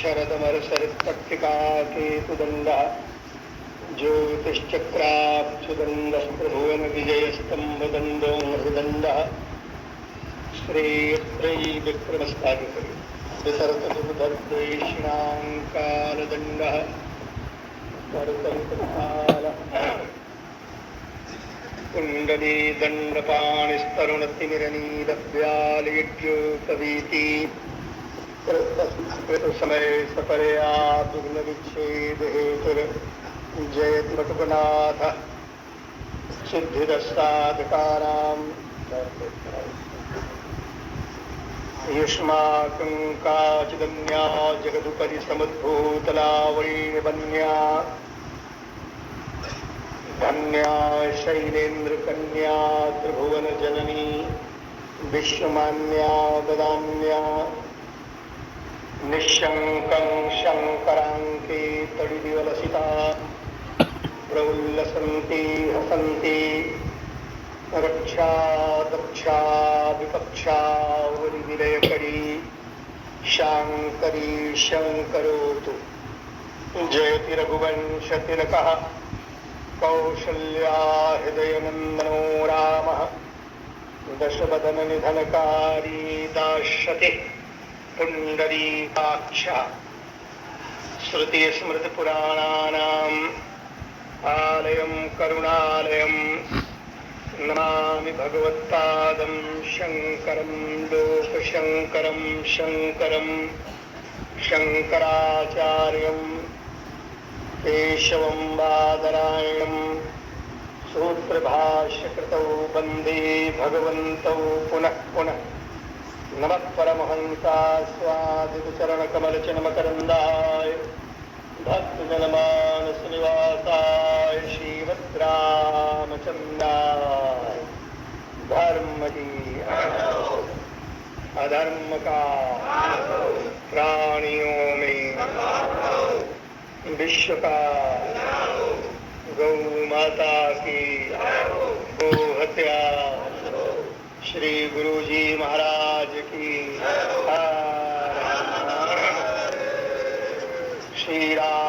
शरदमरशरत्पट्टिका केतुदण्डः ज्योतिश्चक्राक्षुदण्डः प्रभुवनविजयस्तम्भदण्डो मृदण्डः श्रेयत्रयीविक्रमस्तादिकरि विसर्तसुभद्रैष्णाङ्कालदण्डः कुण्डलीदण्डपाणिस्तरुणतिमिरनीलव्यालयज्योतवीति समय सपरया दुग्नविच्छेदहेतुर् जयति वटुकनाथ सिद्धिदस्तादकाराम् युष्माकं काचिदन्या जगदुपरि समुद्भूतलावण्यवन्या धन्या शैलेन्द्रकन्या त्रिभुवनजननी विश्वमान्या ददान्या निःशङ्कं शङ्कराङ्के तडिदिवलसिता प्रउल्लसन्ति हसन्ति रक्षा दक्षा विपक्षा वरिविलयकरी शाङ्करी शङ्करोतु जयति रघुवंशतिलकः कौशल्या हृदयनन्दनो रामः दशवदननिधनकारी दास्यति पुण्डरीकाक्षः श्रुतिस्मृतिपुराणानाम् आलयं करुणालयं नमामि भगवत्पादं शङ्करं लोकशङ्करं शङ्करं शङ्कराचार्यं केशवं बादरायणं सूत्रभाष्यकृतौ वन्दे भगवन्तौ पुनः पुनः नमः परमहंसास्वादितचरणकमलचनमकरन्दाय भक्तजनमानसनिवासाय श्रीमद्रामचन्द्राय धर्मजी अधर्म का प्राणियों में विश्व का गौ माता की गो हत्या श्री गुरुजी महाराज की श्री राम